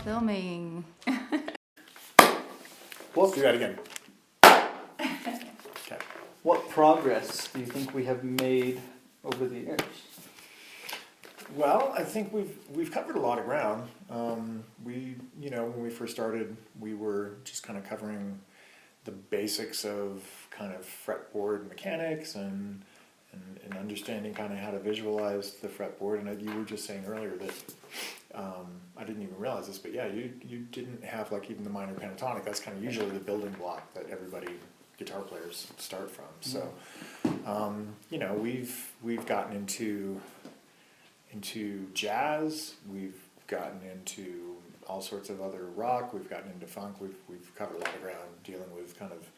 Filming. Well, let's do that again. Okay. What progress do you think we have made over the years? Well, I think we've covered a lot of ground. When we first started, we were just kind of covering the basics of kind of fretboard mechanics and understanding kind of how to visualize the fretboard. And you were just saying earlier that I didn't even realize this, but yeah, you didn't have like even the minor pentatonic. That's kind of usually the building block that everybody, guitar players, start from. So, we've gotten into jazz. We've gotten into all sorts of other rock. We've gotten into funk. We've covered a lot of ground dealing with kind of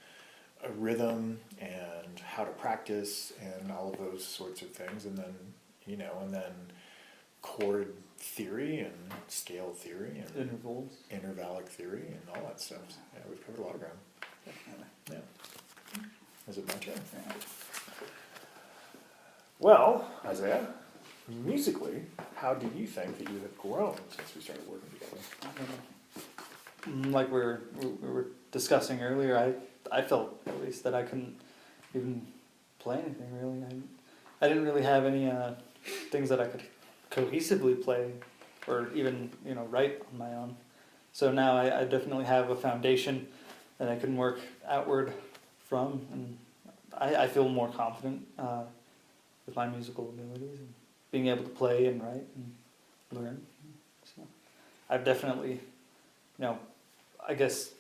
a rhythm and how to practice and all of those sorts of things, and then chord theory and scale theory and Intervals, intervallic theory and all that stuff. Yeah, we've covered a lot of ground. definitely. Yeah. Is it my turn? Yeah. Well, Isaiah, musically, how do you think that you have grown since we started working together? Like we were discussing earlier, I felt at least that I couldn't even play anything really. I didn't really have any things that I could cohesively play or even write on my own. So now I definitely have a foundation that I can work outward from, and I feel more confident with my musical abilities and being able to play and write and learn. So I've definitely, I guess,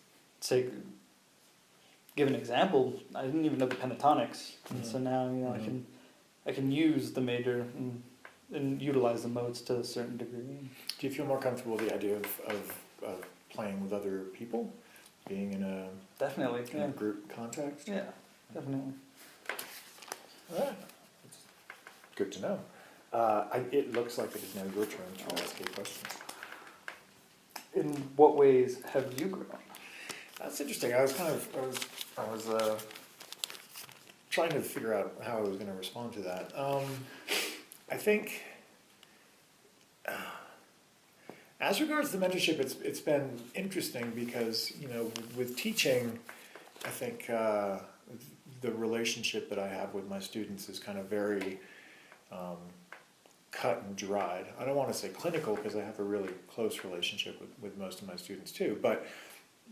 give an example. I didn't even know the pentatonics, and so now I can use the major and utilize the modes to a certain degree. Do you feel more comfortable with the idea of playing with other people, being in a Definitely a group context? Yeah, definitely. All right. That's good to know. It looks like it is now your turn to ask a question. In what ways have you grown? That's interesting. I was trying to figure out how I was going to respond to that. I think, as regards to the mentorship, it's been interesting because with teaching, I think the relationship that I have with my students is kind of very cut and dried. I don't want to say clinical because I have a really close relationship with most of my students too, but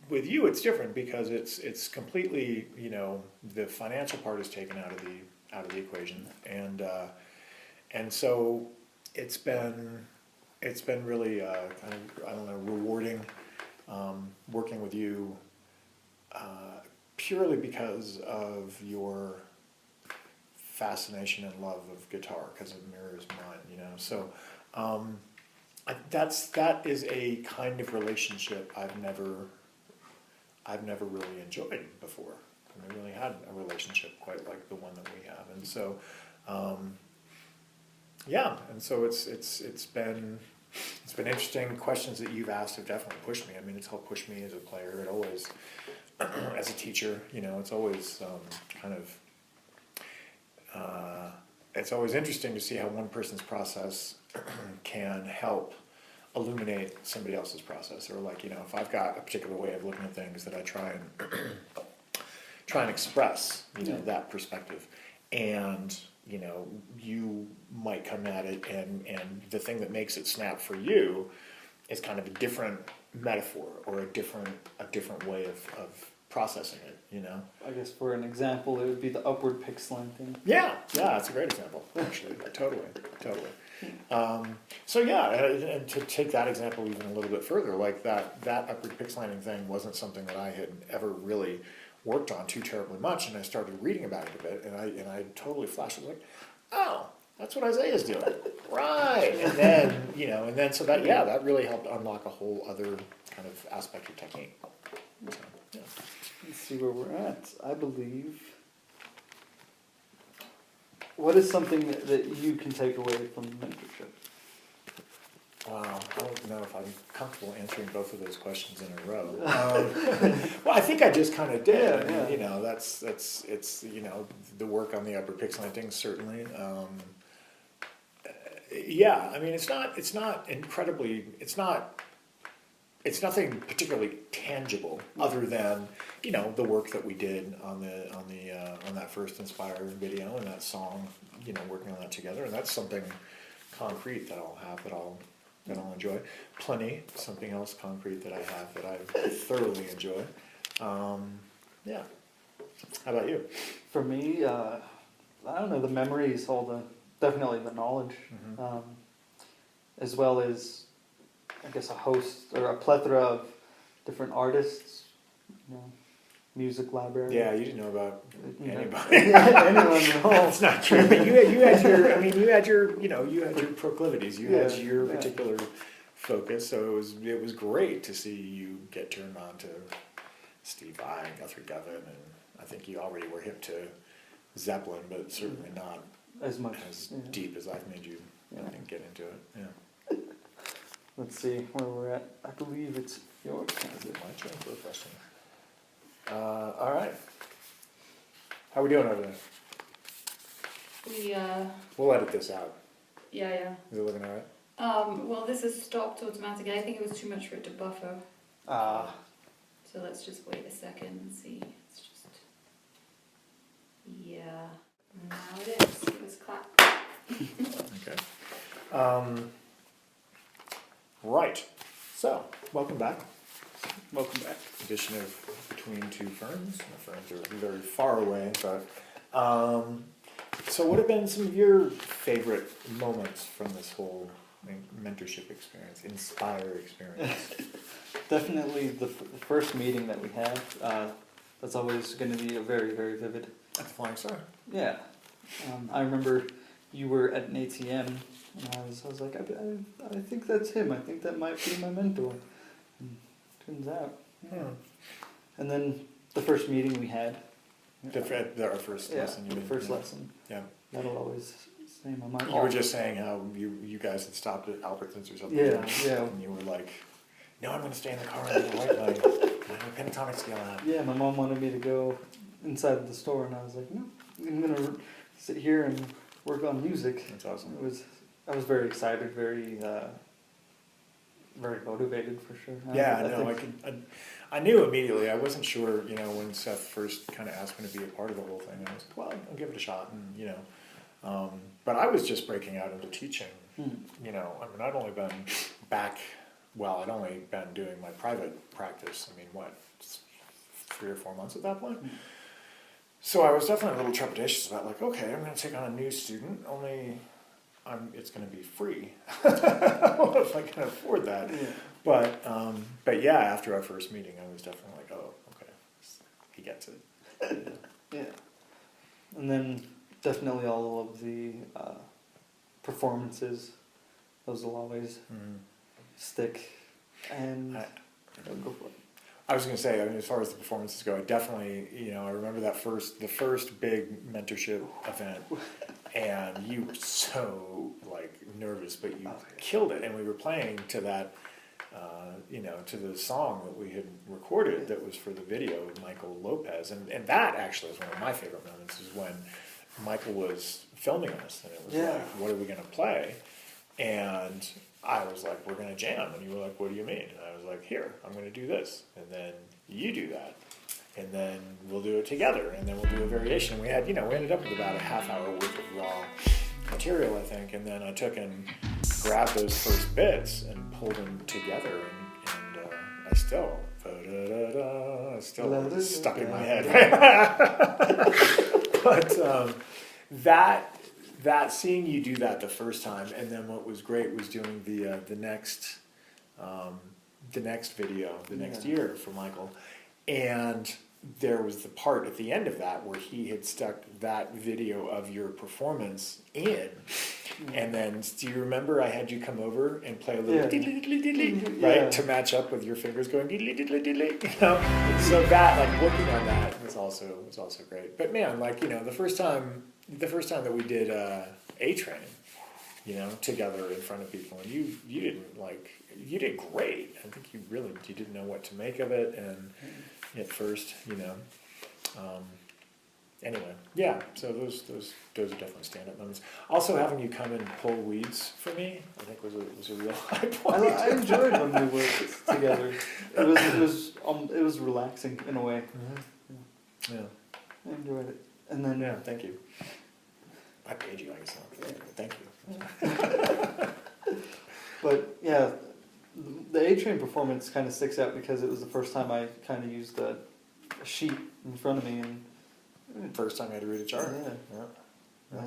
with you it's different because it's completely the financial part is taken out of the equation, and so it's been really kind of rewarding working with you purely because of your fascination and love of guitar, because it mirrors mine, So that is a kind of relationship I've never really enjoyed before. I never really had a relationship quite like the one that we have, and so it's been interesting. Questions that you've asked have definitely pushed me. I mean, it's helped push me as a player. It always, as a teacher, it's always it's always interesting to see how one person's process can help illuminate somebody else's process. Or if I've got a particular way of looking at things that I try and express, that perspective, and you might come at it and the thing that makes it snap for you is kind of a different metaphor or a different way of processing it, I guess for an example, it would be the upward pick slanting. Yeah, that's a great example, actually. Totally. And to take that example even a little bit further, like that upward pick slanting thing wasn't something that I had ever really worked on too terribly much, and I started reading about it a bit, and I totally flashed. I was like, oh, that's what Isaiah's doing, right? And then so that really helped unlock a whole other kind of aspect of technique. So, yeah. Let's see where we're at. I believe. What is something that you can take away from mentorship? Wow, I don't know if I'm comfortable answering both of those questions in a row. Well, I think I just kind of did. Yeah, I mean, yeah. you know, it's the work on the upper pixelanting certainly. Yeah, I mean, it's nothing particularly tangible other than the work that we did on that first Inspire video and that song, working on that together, and that's something concrete that I'll have that I'll enjoy. Plenty, something else concrete that I have that I thoroughly enjoy. Yeah. How about you? For me, I don't know, the memories, definitely the knowledge, Mm-hmm. as well as, I guess, a host or a plethora of different artists, music library. Yeah, you didn't know about You know, anybody. anyone at all. That's not true. But you had your proclivities. You had Yeah, your yeah. particular focus. So it was great to see you get turned on to Steve Vai and Guthrie Govan, and I think you already were hip to Zeppelin, but certainly not As much. as Yeah. deep as I've made you. Yeah. I think get into it. Yeah. Let's see where we're at. I believe it's yours. Is it my turn for a question? All right. How we doing over there? We, We'll edit this out. yeah. Is it looking all right? Well, this has stopped automatically. I think it was too much for it to buffer. So let's just wait a second and see. It's just, yeah. Now it is. It was clap. Okay. Right. So, welcome back. Welcome back. Edition of Between Two Ferns. My friends are very far away, but so what have been some of your favorite moments from this whole mentorship experience, Inspire experience? Definitely the first meeting that we had. That's always going to be a very, very vivid. That's Flying Star. Yeah. I remember you were at an ATM, and I was like, I think that's him. I think that might be my mentor. And turns out. Yeah. And then the first meeting we had. Our first lesson. The first lesson. Yeah. That'll always stay in my mind. You were just saying how you guys had stopped at Albertsons or something. Yeah. And you were like, no, I'm going to stay in the car and write my pentatonic scale out. Yeah, my mom wanted me to go inside the store, and I was like, no, I'm going to sit here and work on music. That's awesome. I was very excited, very motivated for sure. I knew immediately. I wasn't sure, when Seth first kind of asked me to be a part of the whole thing. I was like, well, I'll give it a shot, and but I was just breaking out into teaching. I'd only been I'd only been doing my private practice. 3 or 4 months at that point. So I was definitely a little trepidatious about okay, I'm going to take on a new student. Only it's going to be free. If I can afford that. Yeah. But yeah, after our first meeting, I was definitely like, oh, okay, he gets it. Yeah. And then definitely all of the performances, those will always stick. And go for it. I was going to say, as far as the performances go, I definitely, I remember the first big mentorship event, and you were so nervous, but you killed it, and we were playing to that, to the song that we had recorded that was for the video with Michael Lopez, and that actually was one of my favorite moments, is when Michael was filming us, and it was what are we going to play? And I was like, we're going to jam. And you were like, what do you mean? And I was like, here, I'm going to do this. And then you do that. And then we'll do it together. And then we'll do a variation. And we had, we ended up with about a half hour worth of raw material, I think. And then I took and grabbed those first bits and pulled them together. And I still, it's stuck in my head. But that seeing you do that the first time, and then what was great was doing the next video the next year for Michael, and there was the part at the end of that where he had stuck that video of your performance in, and then do you remember I had you come over and play a little diddly diddly diddly, right, to match up with your fingers going diddly diddly diddly, so that working on that was also great. But man, the first time that we did A-Train, together in front of people, and you didn't you did great. I think you didn't know what to make of it, and at first, anyway, yeah. So those are definitely stand-up moments. Also, having you come and pull weeds for me, I think was a real high point. I enjoyed when we worked together. It was relaxing in a way. Mm-hmm. Yeah, I enjoyed it. And then yeah, thank you. I paid you, I guess. Thank you. But yeah, the A-Train performance kind of sticks out because it was the first time I kind of used a sheet in front of me, and First time I had to read a chart. Yeah.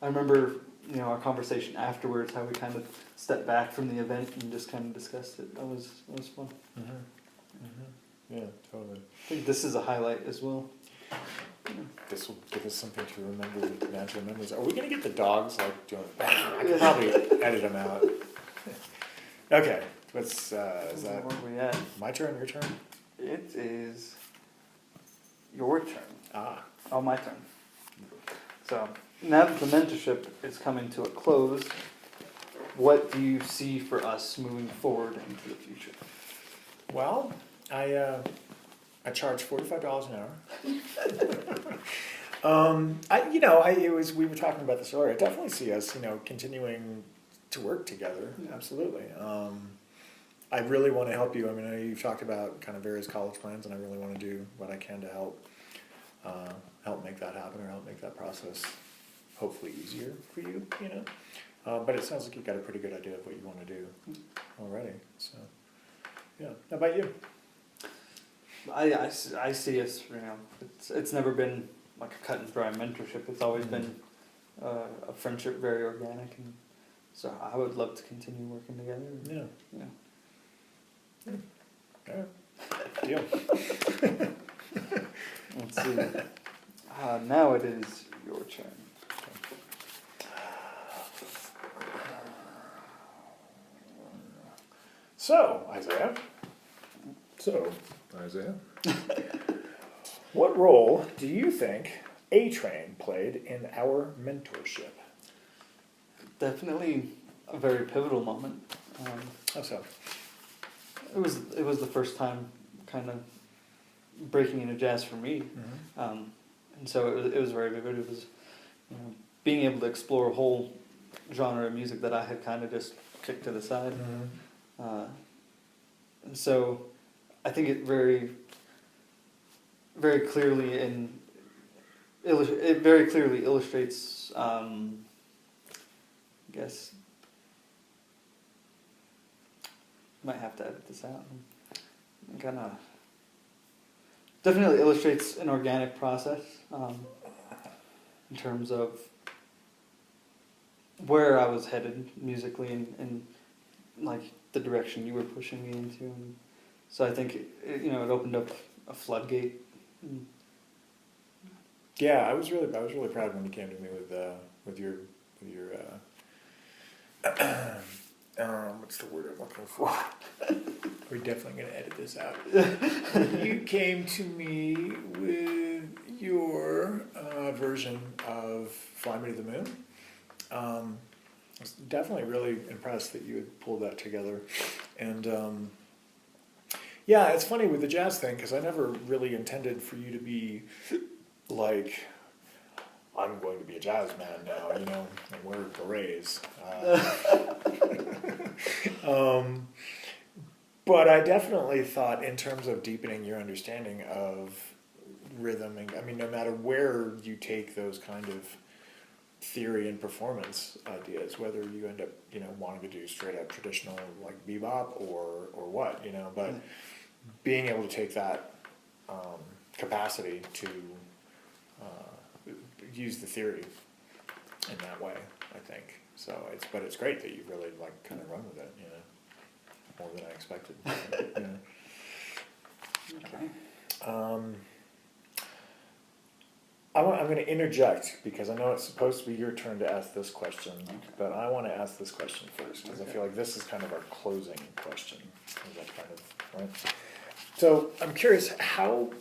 I remember, our conversation afterwards, how we kind of stepped back from the event and just kind of discussed it. That was fun. Mm-hmm. Mm-hmm. Yeah, totally. I think this is a highlight as well. This will give us something to remember with natural memories. Are we going to get the dogs doing I could probably edit them out. Okay, is that Where are we at? my turn, your turn? It is your turn. Oh, my turn. So, now that the mentorship is coming to a close, what do you see for us moving forward into the future? Well, I charge $45 an hour. We were talking about this earlier. I definitely see us, continuing to work together. Yeah. Absolutely. I really want to help you. I mean, I know you've talked about kind of various college plans, and I really want to do what I can to help make that happen, or help make that process hopefully easier for you. But it sounds like you've got a pretty good idea of what you want to do already. So, yeah. How about you? I see us, it's never been like a cut and dry mentorship. It's always been a friendship, very organic, and so I would love to continue working together. Yeah. Deal. Let's see. Now it is your turn. So, Isaiah, what role do you think A-Train played in our mentorship? Definitely a very pivotal moment. How so? It was the first time kind of breaking into jazz for me, Mm-hmm. and so it was very vivid. It was being able to explore a whole genre of music that I had kind of just kicked to the side. Mm-hmm. And so I think it very, very clearly illustrates, I guess, might have to edit this out. Definitely illustrates an organic process in terms of where I was headed musically and like the direction you were pushing me into, and so I think it opened up a floodgate. Yeah, I was really proud when you came to me with your what's the word I'm looking for? We're definitely going to edit this out. You came to me with your version of Fly Me to the Moon. I was definitely really impressed that you had pulled that together. And yeah, it's funny with the jazz thing, because I never really intended for you to be like, I'm going to be a jazz man now, and we're berets. But I definitely thought, in terms of deepening your understanding of rhythm, and I mean, no matter where you take those kind of theory and performance ideas, whether you end up, wanting to do straight up traditional like bebop or what, but being able to take that capacity to use the theory in that way, I think. So it's great that you really kind of run with it, more than I expected. Okay. I'm going to interject, because I know it's supposed to be your turn to ask this question, but I want to ask this question first, because I feel like this is kind of our closing question. Is that kind of right? So I'm curious, how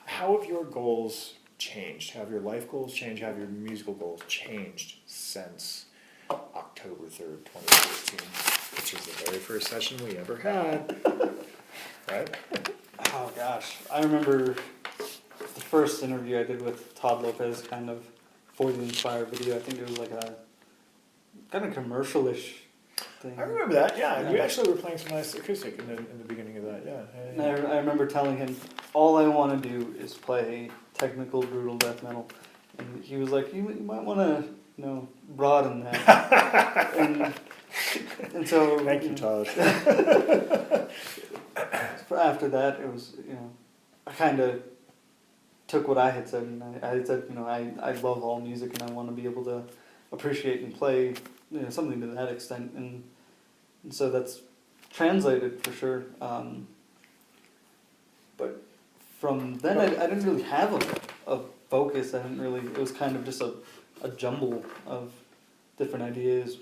have your goals changed? Have your life goals changed? Have your musical goals changed since October 3rd, 2016, which is the very first session we ever had. Right? Oh gosh, I remember the first interview I did with Todd Lopez, kind of for the Inspire video. I think it was like a kind of commercial-ish thing. I remember that, yeah. Yeah. You actually were playing some nice acoustic in the beginning of that, yeah. And I remember telling him, all I want to do is play technical, brutal death metal. And he was like, you might want to, broaden that. and so... Thank you, Todd. After that, it was, I kind of took what I had said, and I had said, I love all music, and I want to be able to appreciate and play, something to that extent, and so that's translated for sure. But from then, I didn't really have a focus. It was kind of just a jumble of different ideas.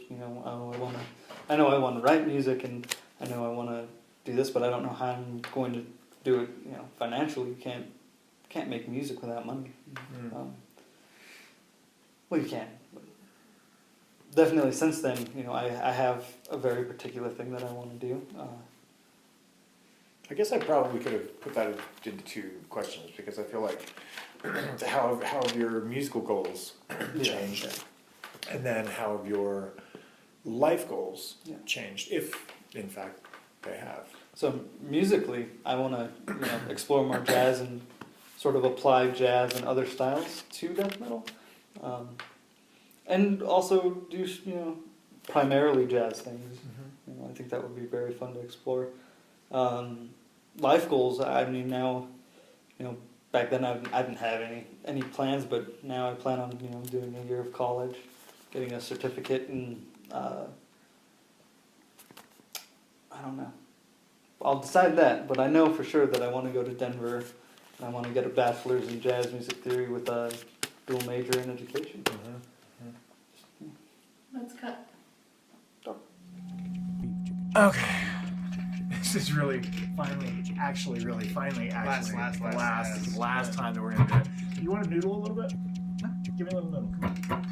I know I want to write music, and I know I want to do this, but I don't know how I'm going to do it. Financially, you can't make music without money. Well, you can. But definitely, since then, I have a very particular thing that I want to do. I guess I probably could have put that into two questions, because I feel like how have your musical goals changed, and then how have your life goals changed, if in fact they have. So musically, I want to explore more jazz and sort of apply jazz and other styles to death metal, and also do primarily jazz things. I think that would be very fun to explore. Life goals. I mean, now, back then I didn't have any plans, but now I plan on doing a year of college, getting a certificate, and I don't know. I'll decide that, but I know for sure that I want to go to Denver, and I want to get a bachelor's in jazz music theory with a dual major in education. Let's cut. Okay. This is really finally Last time that we're gonna do it. You want to noodle a little bit? Give me a little noodle. Come on.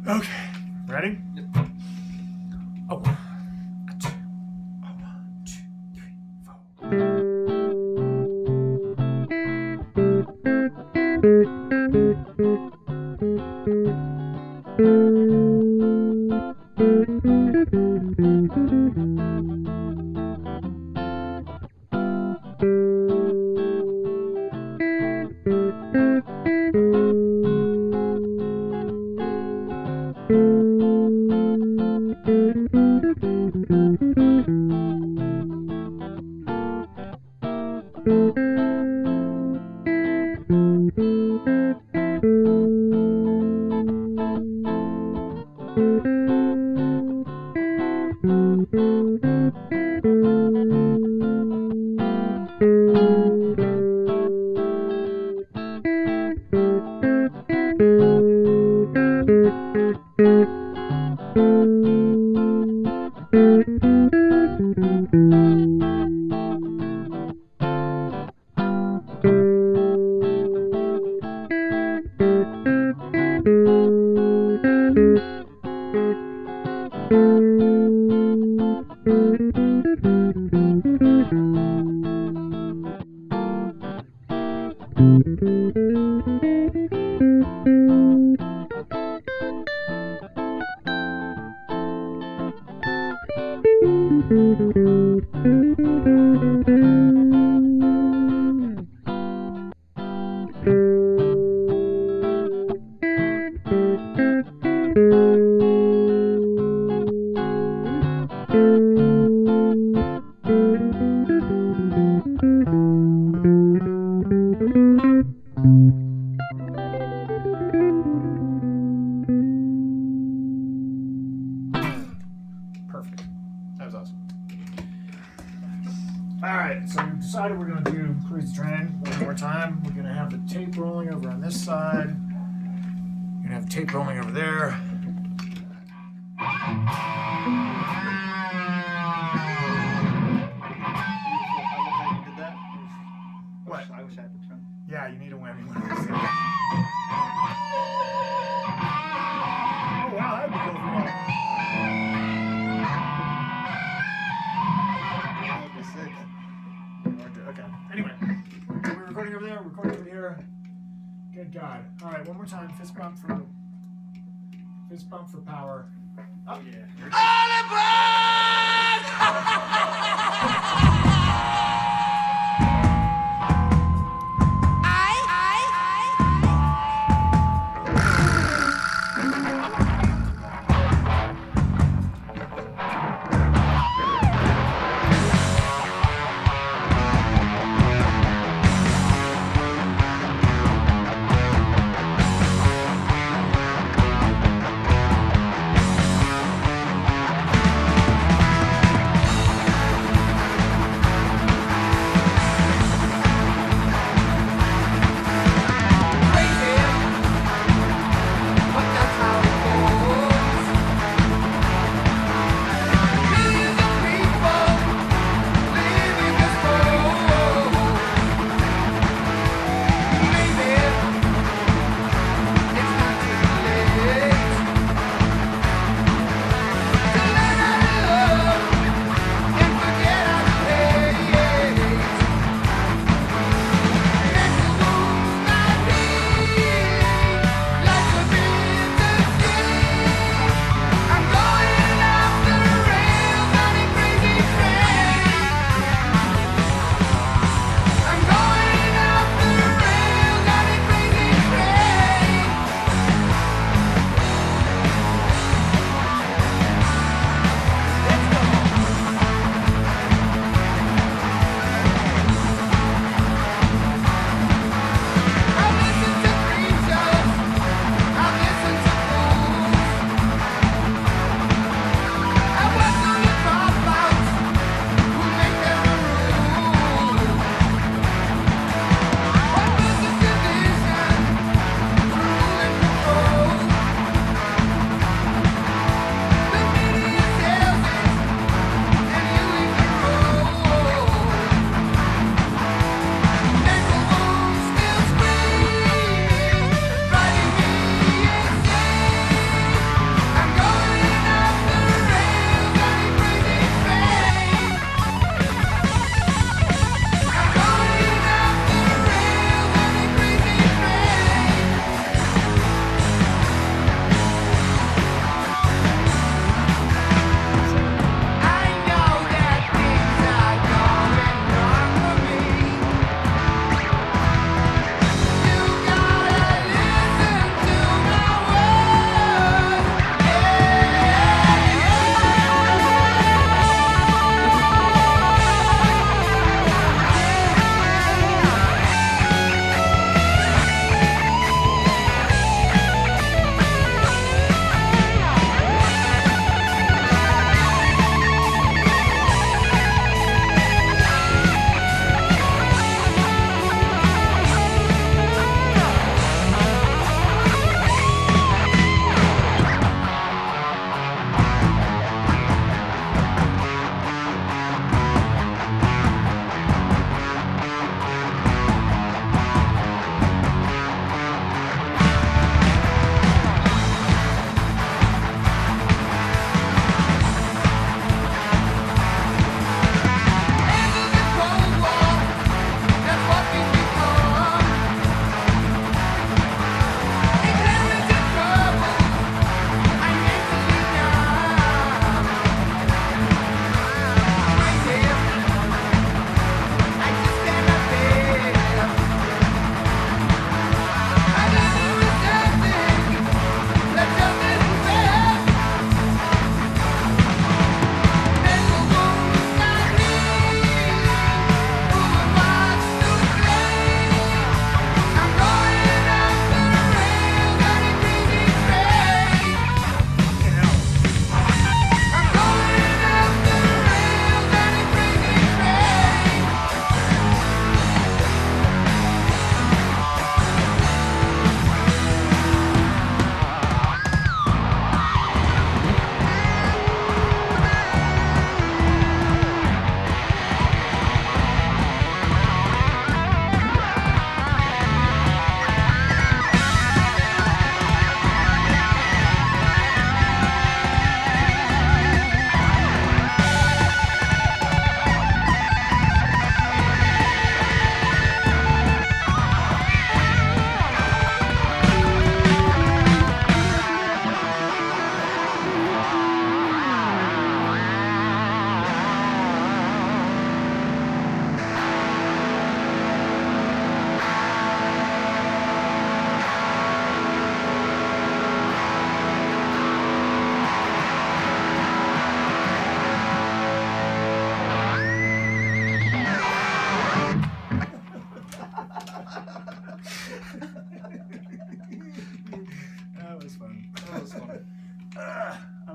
Okay, ready? Yep. Oh, 1, 2, 1, 2, 3, 4. Perfect. That was awesome. Alright, so we decided we're going to do Cruise the Train one more time. We're going to have the tape rolling over on this side. We're going to have tape rolling over there. right, one more time. Fist bump for power. Oh yeah.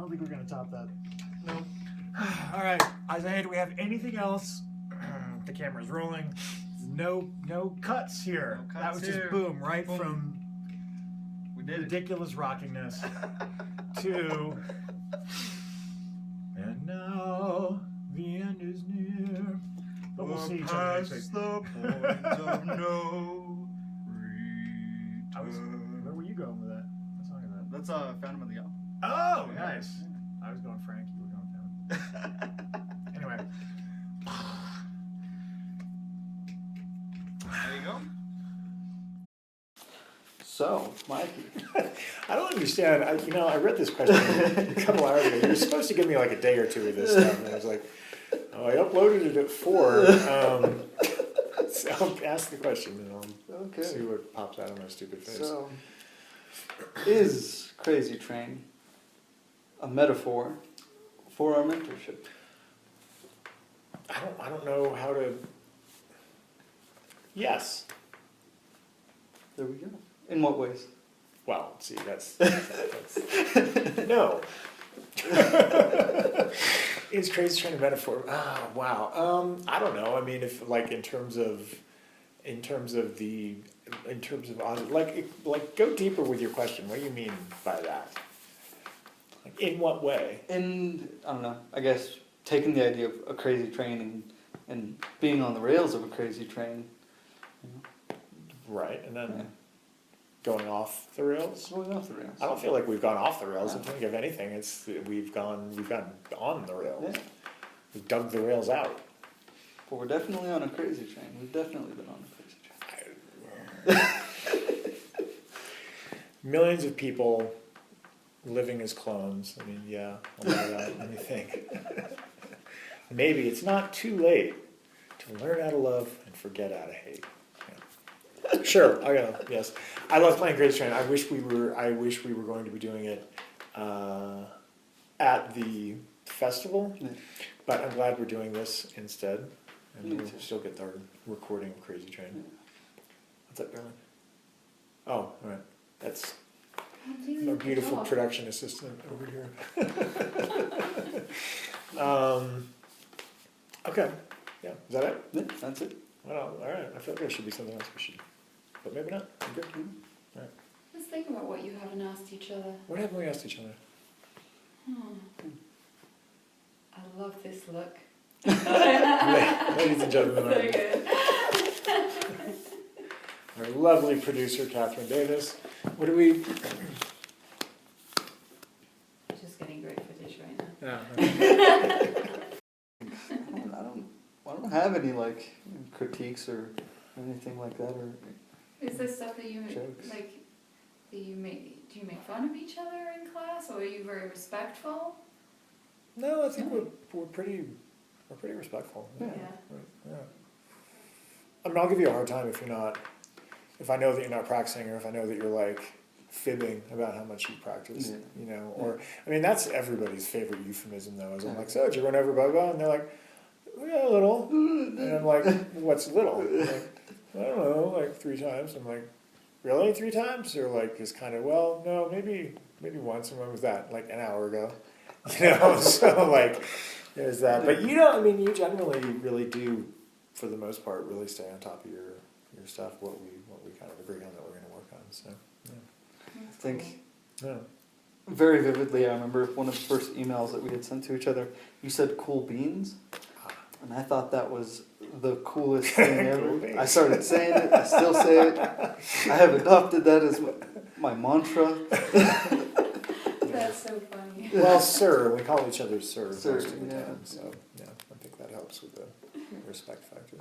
don't think we're gonna top that. No. All right, Isaiah, do we have anything else? The camera's rolling. No cuts here. No cuts that was here. just boom, right Boom. from We did it. ridiculous rockingness to. And now the end is near. But we'll see each other next week. The point of no return. Where were you going with that? What song is that? That's Phantom of the Opera. Oh, nice. I was going Frank. You were going Phantom. Anyway. There you go. So, Mikey. I don't understand. I read this question a couple hours ago. You were supposed to give me like a day or two of this stuff, and I was like, oh, I uploaded it at 4. So I'll ask the question, and I'll see what pops out of my stupid face. So, is Crazy Train a metaphor for our mentorship? I don't know how to. Yes. There we go. In what ways? Well, see, that's no. Is Crazy Train a metaphor? Ah, wow. I don't know. I mean, if like in terms of go deeper with your question. What do you mean by that? Like, in what way? In, I don't know, I guess taking the idea of a crazy train and being on the rails of a crazy train. Right, and then going off the rails. Going off the rails. I don't feel like we've gone off the rails. I think if anything, we've gone on the rails. Yeah. We've dug the rails out. But we're definitely on a crazy train. We've definitely been on a crazy train. Millions of people living as clones. I mean, yeah, I'll buy that. Let me think. Maybe it's not too late to learn how to love and forget how to hate. Yeah. Sure, yes. I love playing Crazy Train. I wish we were going to be doing it at the festival, but I'm glad we're doing this instead, and we'll still get our recording of Crazy Train. Yeah. What's up, darling? Oh, all right. That's our beautiful production assistant over here. Okay. Yeah. Is that it? Yeah, that's it. Well, all right. I feel like there should be something else we should, but maybe not. I'm good. All right. Let's think about what you haven't asked each other. What haven't we asked each other? I love this look. Ladies and gentlemen, So good. our lovely producer, Catherine Davis. What do we? Just getting great footage right now. Yeah. I don't have any like critiques or anything like that, or Is there stuff that you jokes. like? Do you make fun of each other in class, or are you very respectful? No, I think we're pretty respectful. Yeah. Yeah. I mean, I'll give you a hard time if I know that you're not practicing, or if I know that you're like fibbing about how much you practice. Yeah. You know, or I mean, that's everybody's favorite euphemism though. Is I'm like, so did you run over blah blah, and they're like, yeah, a little, and I'm like, what's little? Like, I don't know, like 3 times. I'm like, really 3 times, or like just kind of no, maybe once. And when was that? Like an hour ago. You know, so like there's that. But you generally really do, for the most part, really stay on top of your stuff. What we kind of agree on that we're going to work on. So yeah. I think Yeah. very vividly, I remember one of the first emails that we had sent to each other. You said "cool beans," and I thought that was the coolest thing ever. Cool beans. I started saying it. I still say it. I have adopted that as my mantra. That's so funny. Well, sir, we call each other sir most of the yeah. time. So yeah, I think that helps with the respect factor.